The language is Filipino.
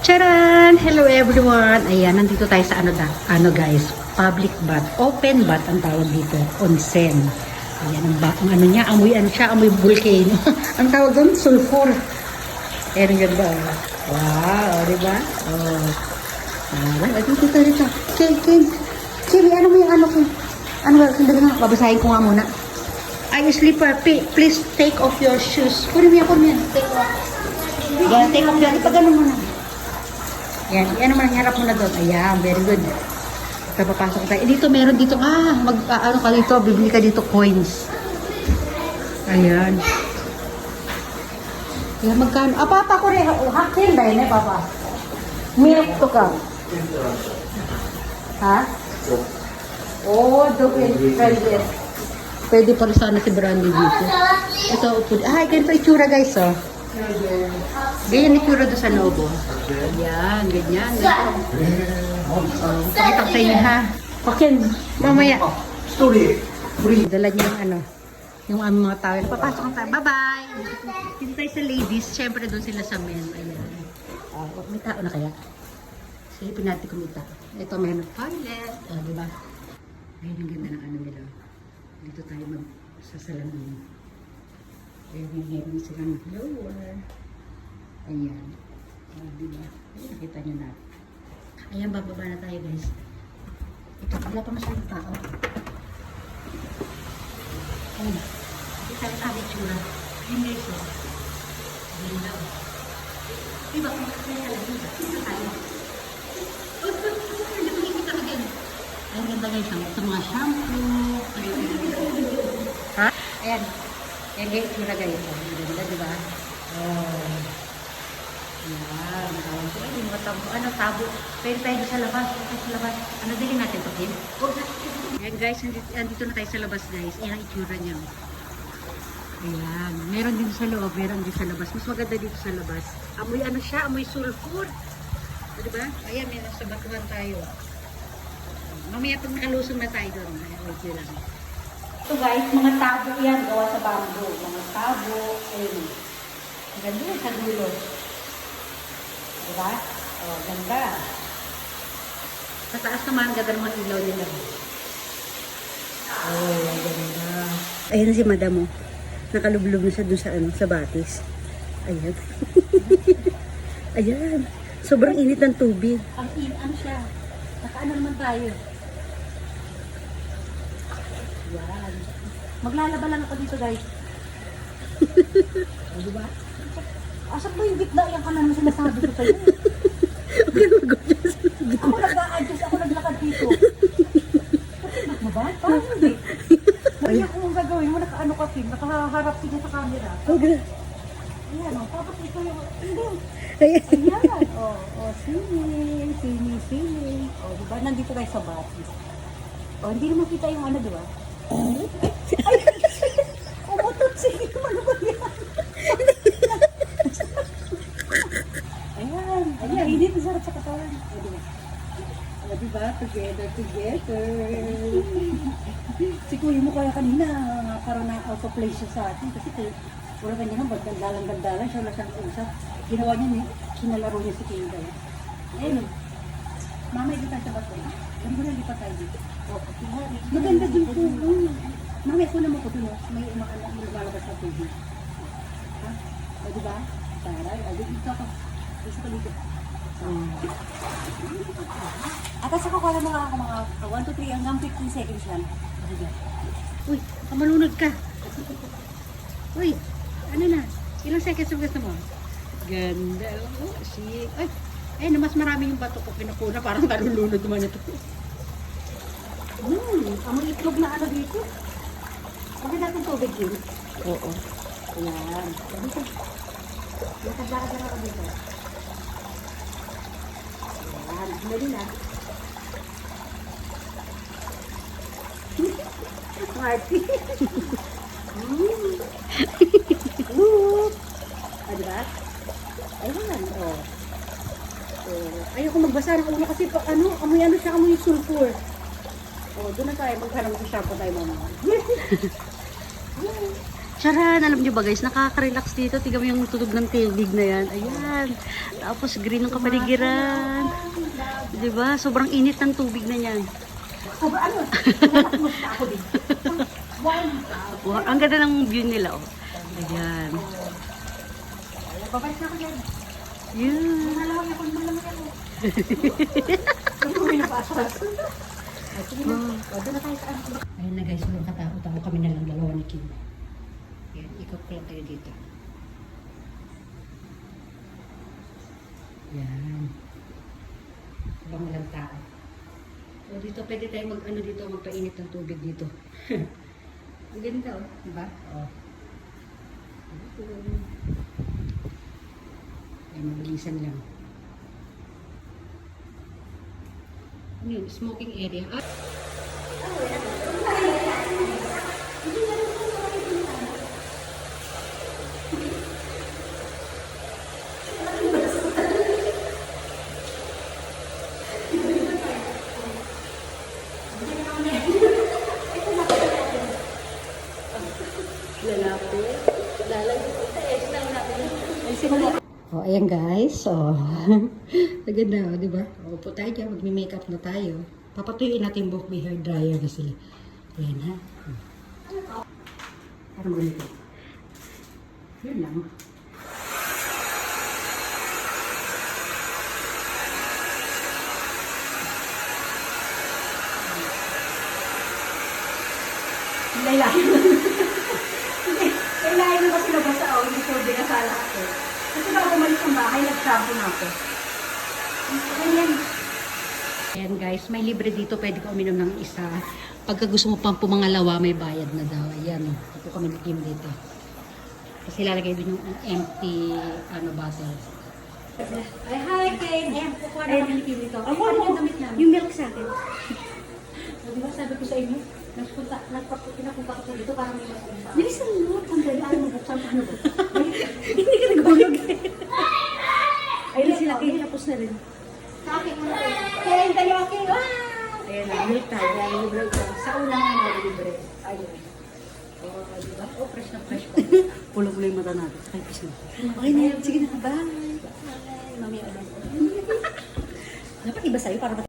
Charan! Hello everyone! Ayan, nandito tayo sa ano guys, public bath. Open bath ang tawag dito. Onsen. Ayan, ang ano niya, amoy ano siya, amoy volcano. Ang tawag doon, sulfur. Ayan, ang ganda. Wow, diba? Oh. Ayan, dito. Kim, ano mo yung ano ko? Ano ba? Sandali nga, babasahin ko nga muna. Ay, slipper, please take off your shoes. Kunin mo yan. Take off. Yan, take off yan. Ipagano mo na. Yan, yan naman ang harap mo na doon. Ayan, very good. Ito, papasok tayo. Dito, meron dito. Ano ka dito, bibili ka dito coins. Ayan. Ayan, magkano? Papa ko rin. Hakin ba yun Papa? Milk to ka. Ha? Oh, doon. Pwede pa rin sana si Brandy dito. Ito, ganito itsura guys, oh. Ganyan itsura doon sa loob, oh. Ayan, ganyan. Pakita ko sa inyo, ha? Pakin, mamaya. Dala niyo yung ano, yung aming mga towel. Papasok tayo. Bye-bye! Dito tayo sa ladies. Siyempre doon sila sa men. Ayan. May tao na kaya? Silipin natin kung may tao. Ito, meron toilet. Diba? Ayun, ang ganda ng ano nila. Dito tayo magsasalamin. Meron silang blower. Ayan. Diba? Ayun, nakita nyo na. Ayan, bababa na tayo guys. Ito, wala pa masyadong tao. Ayun. Ito tayo sa itsura. Ayun guys, oh. Ayun daw. Diba? Kung kaya lang, dito tayo. Hindi makikita ka din. Ayun, ganda guys. Ito mga shampoo. Ha? Ayan. Ayan guys, itsura guys. Ganda, diba? Oh. Ayan. Yung mga tabo. Ano, tabo. Pwede tayo sa labas. Ano, dili natin ito, Kim? Ayan guys, andito na tayo sa labas guys. Ayan ang itsura niya. Ayan. Meron din sa loob, meron din sa labas. Mas maganda dito sa labas. Amoy ano siya, amoy sulfur. Diba? Ayan, may nasa batuhan tayo. Mamaya pag nakalusong na tayo doon. Wait nyo lang. Ito guys, mga tabo yan. Gawa sa bamboo. Mga tabo. Ayun. Ganda sa dulo. Diba? Oh, ganda. Sa taas naman, ganda ng mga ilaw nila. Oh, ganda. Ayan na si madam mo. Nakalublob na siya dun sa, sa batis. Ayan. Ayan. Sobrang init ng tubig. Ang ano siya. Nakaano naman tayo. Yan. Maglalaba lang ako dito guys. O, diba? Asan ba yung gitna? Yan ka na naman sinasabi ko sa'yo. Ako nag-a-adjust. Ako naglakad dito. Bakit mo ba? Parang hindi. Kaya kung gagawin mo, nakaano ka Kim, nakaharap siya sa camera. Okay. Ayan o, tapos ito yung, hindi. Ayan, singing. O, diba, nandito tayo sa batis. O, hindi naman kita yung ano, diba? Ay, umutot, sige, ano ba yan? Ayan, hindi ito sarap sa katawan. O, diba? O, diba, together. Si kuya mo kaya kanina, parang na-out of place siya sa atin. Kasi wala kanya nga, gandalang siya, wala siyang usap. Ginawa niya, kinalaro niya si Kinda. Ayun, mama, hindi tayo sa bato. Hindi ko na lipat tayo dito. Maganda din po. Mama, ako naman po dun. May lumalabas na tubig. Ha? O, diba? Taray, dito ako. Dito ko dito. Atas ako kala mga 1 to 3 hanggang 15 seconds lang. Uy, kamalunod ka. Uy, ano na? Ilang seconds ang gusto mo? Ganda. Oh, shit. Ay, na mas marami yung bato ko pinakuna. Parang nalulunod naman ito. Amoy itlog na ano dito. Pagka natin tubig yun. Oo. Ayan. Dito. Lakad-lakad ako dito. Ayan. Dali na. Marty. Diba? Ayan, oh. Ayoko magbasa ng ulo kasi amoy ano siya, amoy sulfur. Oh, doon na tayo, maghanap sa shampoo tayo mamaya. Charan, alam niyo ba guys, nakaka-relax dito. Tignan mo yung tunog ng tubig na yan. Ayan. Tapos green ng kapaligiran. Diba? Sobrang init ng tubig na yan. Wow, ang ganda ng view nila, oh. Ayan. Babalik na ako dyan. Yun. Malamang ako, malamang ako. Uwi na pa asas. Sige na, doon na tayo sa ano. Ayun na guys, walang katakot-takot kami na lang dalawa ni Kim. Ayan, ikot ko lang tayo dito. Ayan. Walang tao. So dito pwede tayo mag-ano dito, magpainit ng tubig dito. Ang ganda, oh. Diba? Oh. Ayan, mabilisan lang. Ano yun? Smoking area. Ah! Oh, ayan guys. Oh. Naganda, oh, di ba? Oh, upo tayo dyan. Magme-makeup na tayo. Papatuyuin natin yung buhok. May hair dryer na sila. Ayan ha. Parang ganito. Yun lang. Laylayan. Laylayan na kasi labas sa ako. Hindi ko binasala ako. Kasi bago umalis ang bahay, nag-shampoo na ako. Ganyan. Ayan guys, may libre dito. Pwede ka uminom ng isa. Pagka gusto mo pang pumangalawa, may bayad na daw. Ayan, oh. Ito kami ni Kim dito. Kasi lalagay din yung empty bottle. Ay, hi, Kane. Ayan, kukuha na kami ni Kim dito. Ay, ano yung damit namin? Yung milk sa akin. Di ba, sabi ko sa inyo, pinapunta ko dito para may masunta. Bilisan mo. Sandali, ano mo buksan? Ano ba? Hindi ka nagulog. Ayun sila, Kane, tapos na rin. Sa akin, ano kayo? Kane, tayo, Kane. Ayan, milk tayo. Libre ito. Sa unang ano, libre. Ayun. Oh, diba? Oh, fresh na fresh pa. Pulo-pulo yung mata natin. Ay, kiss mo. Okay na yan. Sige na. Bye. Bye. Mami, ulit. Dapat iba sa'yo para